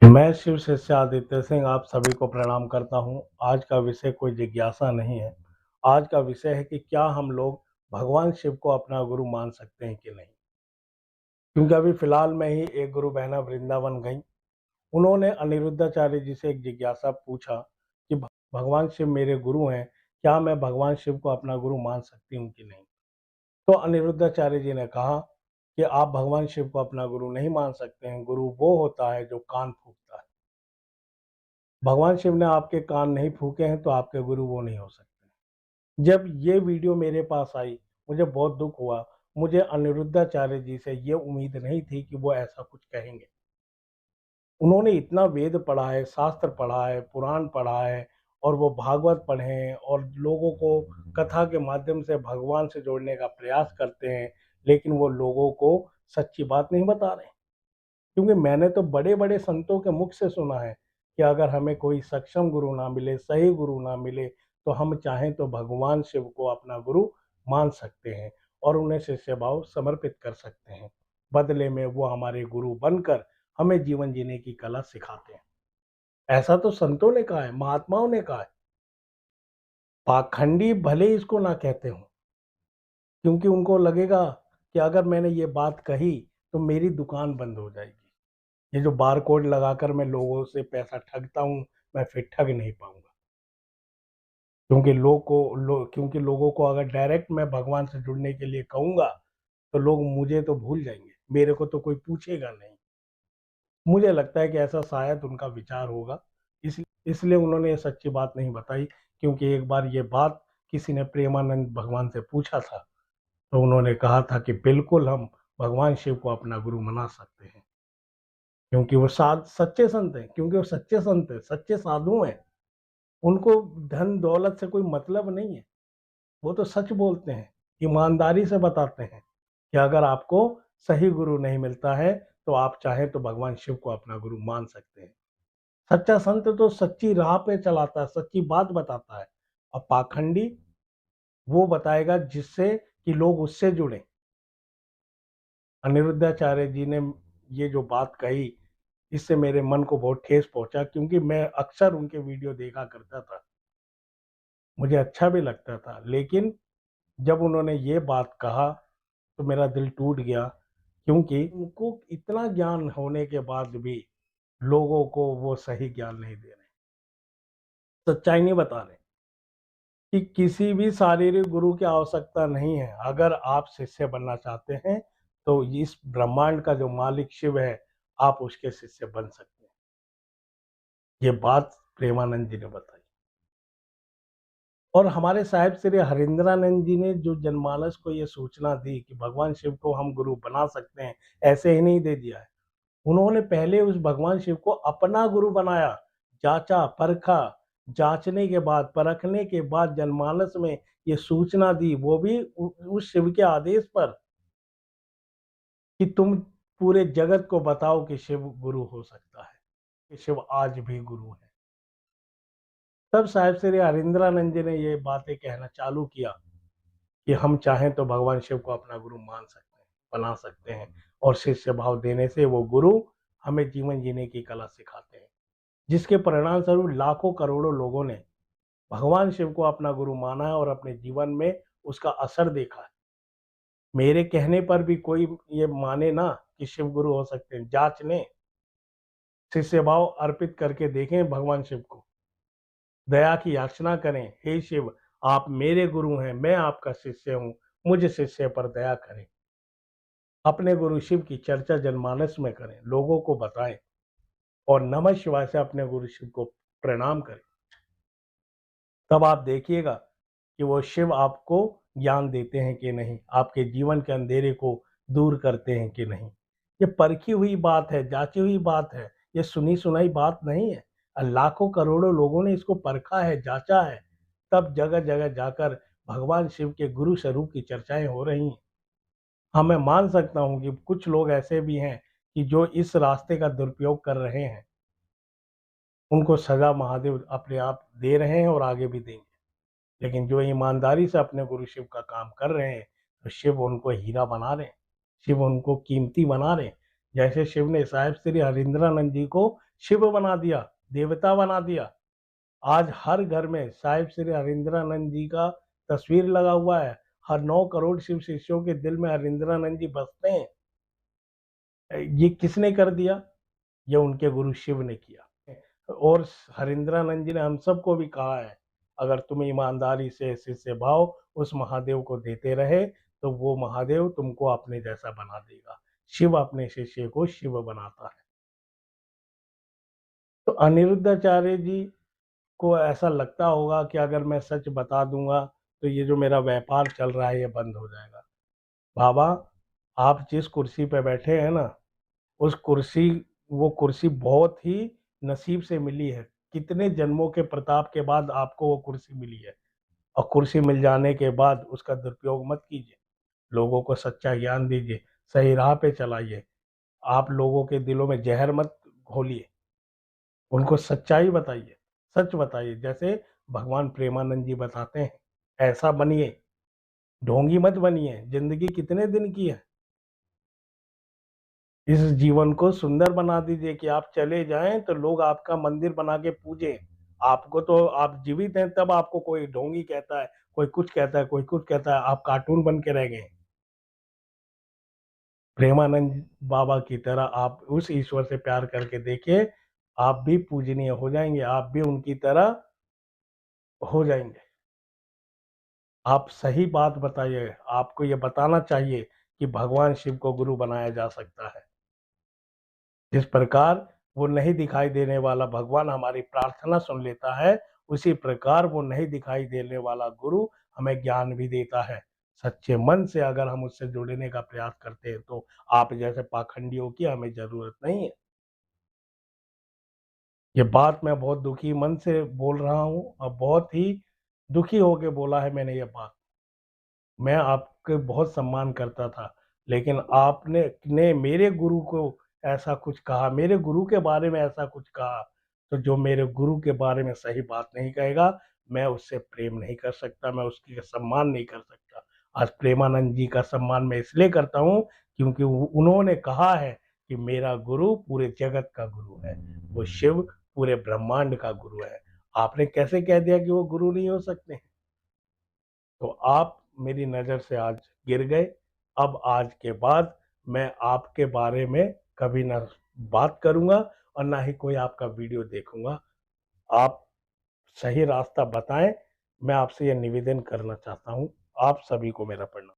मैं शिव शिष्य आदित्य सिंह आप सभी को प्रणाम करता हूं। आज का विषय कोई जिज्ञासा नहीं है। आज का विषय है कि क्या हम लोग भगवान शिव को अपना गुरु मान सकते हैं कि नहीं। क्योंकि अभी फिलहाल में ही एक गुरु बहना वृंदावन गई। उन्होंने अनिरुद्धाचार्य जी से एक जिज्ञासा पूछा कि भगवान शिव मेरे गुरु हैं, क्या मैं भगवान शिव को अपना गुरु मान सकती हूँ कि नहीं। तो अनिरुद्धाचार्य जी ने कहा कि आप भगवान शिव को अपना गुरु नहीं मान सकते हैं। गुरु वो होता है जो कान फूंकता है। भगवान शिव ने आपके कान नहीं फूके हैं तो आपके गुरु वो नहीं हो सकते। जब ये वीडियो मेरे पास आई, मुझे बहुत दुख हुआ। मुझे अनिरुद्धाचार्य जी से ये उम्मीद नहीं थी कि वो ऐसा कुछ कहेंगे। उन्होंने इतना वेद पढ़ा है, शास्त्र पढ़ा है, पुराण पढ़ा है और वो भागवत पढ़े हैं और लोगों को कथा के माध्यम से भगवान से जोड़ने का प्रयास करते हैं, लेकिन वो लोगों को सच्ची बात नहीं बता रहे। क्योंकि मैंने तो बड़े-बड़े संतों के मुख से सुना है कि अगर हमें कोई सक्षम गुरु ना मिले, सही गुरु ना मिले, तो हम चाहें तो भगवान शिव को अपना गुरु मान सकते हैं और उन्हें शिष्य भाव समर्पित कर सकते हैं। बदले में वो हमारे गुरु बनकर हमें जीवन जीने की कला सिखाते हैं। ऐसा तो संतों ने कहा है, महात्माओं ने कहा है। पाखंडी भले ही इसको ना कहते हों, क्योंकि उनको लगेगा कि अगर मैंने ये बात कही, तो मेरी दुकान बंद हो जाएगी। ये जो बारकोड लगाकर मैं लोगों से पैसा ठगता हूँ, मैं फिर ठग नहीं पाऊँगा। क्योंकि लोगों को अगर डायरेक्ट मैं भगवान से जुड़ने के लिए कहूँगा, तो लोग मुझे तो भूल जाएँगे, मेरे को तो कोई पूछेगा नहीं। मुझे लगता है कि ऐसा शायद उनका विचार होगा, इसलिए उन्होंने ये सच्ची बात नहीं बताई। क्योंकि एक बार ये बात किसी ने प्रेमानंद भगवान से पूछा था, तो उन्होंने कहा था कि बिल्कुल हम भगवान शिव को अपना गुरु बना सकते हैं। क्योंकि वो सच्चे संत हैं, क्योंकि वो सच्चे संत हैं, सच्चे साधु हैं। उनको धन दौलत से कोई मतलब नहीं है। वो तो सच बोलते हैं, ईमानदारी से बताते हैं कि अगर आपको सही गुरु नहीं मिलता है, तो आप चाहें तो भगवान शिव को अपना गुरु मान सकते हैं। सच्चा संत तो सच्ची राह पे चलाता है, सच्ची बात बताता है। और पाखंडी वो बताएगा जिससे कि लोग उससे जुड़ें। अनिरुद्धाचार्य जी ने ये जो बात कही, इससे मेरे मन को बहुत ठेस पहुंचा, क्योंकि मैं अक्सर उनके वीडियो देखा करता था। मुझे अच्छा भी लगता था, लेकिन जब उन्होंने ये बात कहा, तो मेरा दिल टूट गया। क्योंकि उनको इतना ज्ञान होने के बाद भी लोगों को वो सही ज्ञान नहीं दे रहे, सच्चाई नहीं बता रहे कि किसी भी शारीरिक गुरु की आवश्यकता नहीं है। अगर आप शिष्य बनना चाहते हैं, तो इस ब्रह्मांड का जो मालिक शिव है, आप उसके शिष्य बन सकते हैं। ये बात प्रेमानंद जी ने बताई। और हमारे साहिब श्री हरिंद्रानंद जी ने जो जनमानस को ये सूचना दी कि भगवान शिव को हम गुरु बना सकते हैं, ऐसे ही नहीं दे दिया है। उन्होंने पहले उस भगवान शिव को अपना गुरु बनाया, जांचा, परखा, जांचने के बाद, परखने के बाद जनमानस में ये सूचना दी, वो भी उस शिव के आदेश पर कि तुम पूरे जगत को बताओ कि शिव गुरु हो सकता है, कि शिव आज भी गुरु है। तब साहिब श्री हरिंद्रानंद जी ने ये बातें कहना चालू किया कि हम चाहें तो भगवान शिव को अपना गुरु मान सकते हैं, बना सकते हैं और शिष्य भाव देने से वो गुरु हमें जीवन जीने की कला सिखाते हैं। जिसके परिणाम स्वरूप लाखों करोड़ों लोगों ने भगवान शिव को अपना गुरु माना है और अपने जीवन में उसका असर देखा है। मेरे कहने पर भी कोई ये माने ना कि शिव गुरु हो सकते हैं, जांच लें, शिष्य भाव अर्पित करके देखें भगवान शिव को, दया की याचना करें, हे शिव आप मेरे गुरु हैं, मैं आपका शिष्य हूँ, मुझ शिष्य पर दया करें। अपने गुरु शिव की चर्चा जनमानस में करें, लोगों को बताएं और नमः शिवाय से अपने गुरु शिव को प्रणाम करें। तब आप देखिएगा कि वो शिव आपको ज्ञान देते हैं कि नहीं, आपके जीवन के अंधेरे को दूर करते हैं कि नहीं। ये परखी हुई बात है, जांची हुई बात है, ये सुनी सुनाई बात नहीं है। लाखों करोड़ों लोगों ने इसको परखा है, जांचा है, तब जगह जगह जाकर भगवान शिव के गुरु स्वरूप की चर्चाएं हो रही हैं। हाँ, मैं मान सकता हूँ कि कुछ लोग ऐसे भी हैं कि जो इस रास्ते का दुरुपयोग कर रहे हैं। उनको सजा महादेव अपने आप दे रहे हैं और आगे भी देंगे। लेकिन जो ईमानदारी से अपने गुरु शिव का काम कर रहे हैं, तो शिव उनको हीरा बना रहे हैं, शिव उनको कीमती बना रहे हैं। जैसे शिव ने साहिब श्री हरिंद्रानंद जी को शिव बना दिया, देवता बना दिया। आज हर घर में साहिब श्री हरिंद्रानंद जी का तस्वीर लगा हुआ है। हर 9 करोड़ शिव शिष्यों के दिल में हरिंद्रानंद जी बसते हैं। ये किसने कर दिया? ये उनके गुरु शिव ने किया। और हरिंद्रानंद जी ने हम सबको भी कहा है, अगर तुम ईमानदारी से शिष्य भाव उस महादेव को देते रहे, तो वो महादेव तुमको अपने जैसा बना देगा। शिव अपने शिष्य को शिव बनाता है। तो अनिरुद्धाचार्य जी को ऐसा लगता होगा कि अगर मैं सच बता दूंगा तो ये जो मेरा व्यापार चल रहा है ये बंद हो जाएगा। बाबा, आप जिस कुर्सी पे बैठे हैं ना, उस कुर्सी वो कुर्सी बहुत ही नसीब से मिली है। कितने जन्मों के प्रताप के बाद आपको वो कुर्सी मिली है, और कुर्सी मिल जाने के बाद उसका दुरुपयोग मत कीजिए। लोगों को सच्चा ज्ञान दीजिए, सही राह पे चलाइए। आप लोगों के दिलों में जहर मत घोलिए, उनको सच्चाई बताइए, सच बताइए। जैसे भगवान प्रेमानंद जी बताते हैं, ऐसा बनिए, ढोंगी मत बनिए। जिंदगी कितने दिन की है? इस जीवन को सुंदर बना दीजिए कि आप चले जाएं तो लोग आपका मंदिर बना के पूजें। आपको तो आप जीवित हैं तब आपको कोई ढोंगी कहता है, कोई कुछ कहता है, कोई कुछ कहता है। आप कार्टून बन के रह गए। प्रेमानंद बाबा की तरह आप उस ईश्वर से प्यार करके देखिए, आप भी पूजनीय हो जाएंगे, आप भी उनकी तरह हो जाएंगे। आप सही बात बताइए। आपको ये बताना चाहिए कि भगवान शिव को गुरु बनाया जा सकता है। जिस प्रकार वो नहीं दिखाई देने वाला भगवान हमारी प्रार्थना सुन लेता है, उसी प्रकार वो नहीं दिखाई देने वाला गुरु हमें ज्ञान भी देता है। सच्चे मन से अगर हम उससे जुड़ने का प्रयास करते हैं तो आप जैसे पाखंडियों की हमें ज़रूरत नहीं है। ये बात मैं बहुत दुखी मन से बोल रहा हूँ, और बहुत ही दुखी होके बोला है मैंने ये बात। मैं आपके बहुत सम्मान करता था, लेकिन आपने ने मेरे गुरु को ऐसा कुछ कहा, मेरे गुरु के बारे में ऐसा कुछ कहा, तो जो मेरे गुरु के बारे में सही बात नहीं कहेगा, मैं उससे प्रेम नहीं कर सकता, मैं उसकी सम्मान नहीं कर सकता। आज प्रेमानंद जी का सम्मान मैं इसलिए करता हूँ क्योंकि उन्होंने कहा है कि मेरा गुरु पूरे जगत का गुरु है, वो शिव पूरे ब्रह्मांड का गुरु है। आपने कैसे कह दिया कि वो गुरु नहीं हो सकते? तो आप मेरी नज़र से आज गिर गए। अब आज के बाद मैं आपके बारे में कभी ना बात करूँगा और ना ही कोई आपका वीडियो देखूँगा। आप सही रास्ता बताएँ, मैं आपसे ये निवेदन करना चाहता हूँ। आप सभी को मेरा प्रणाम।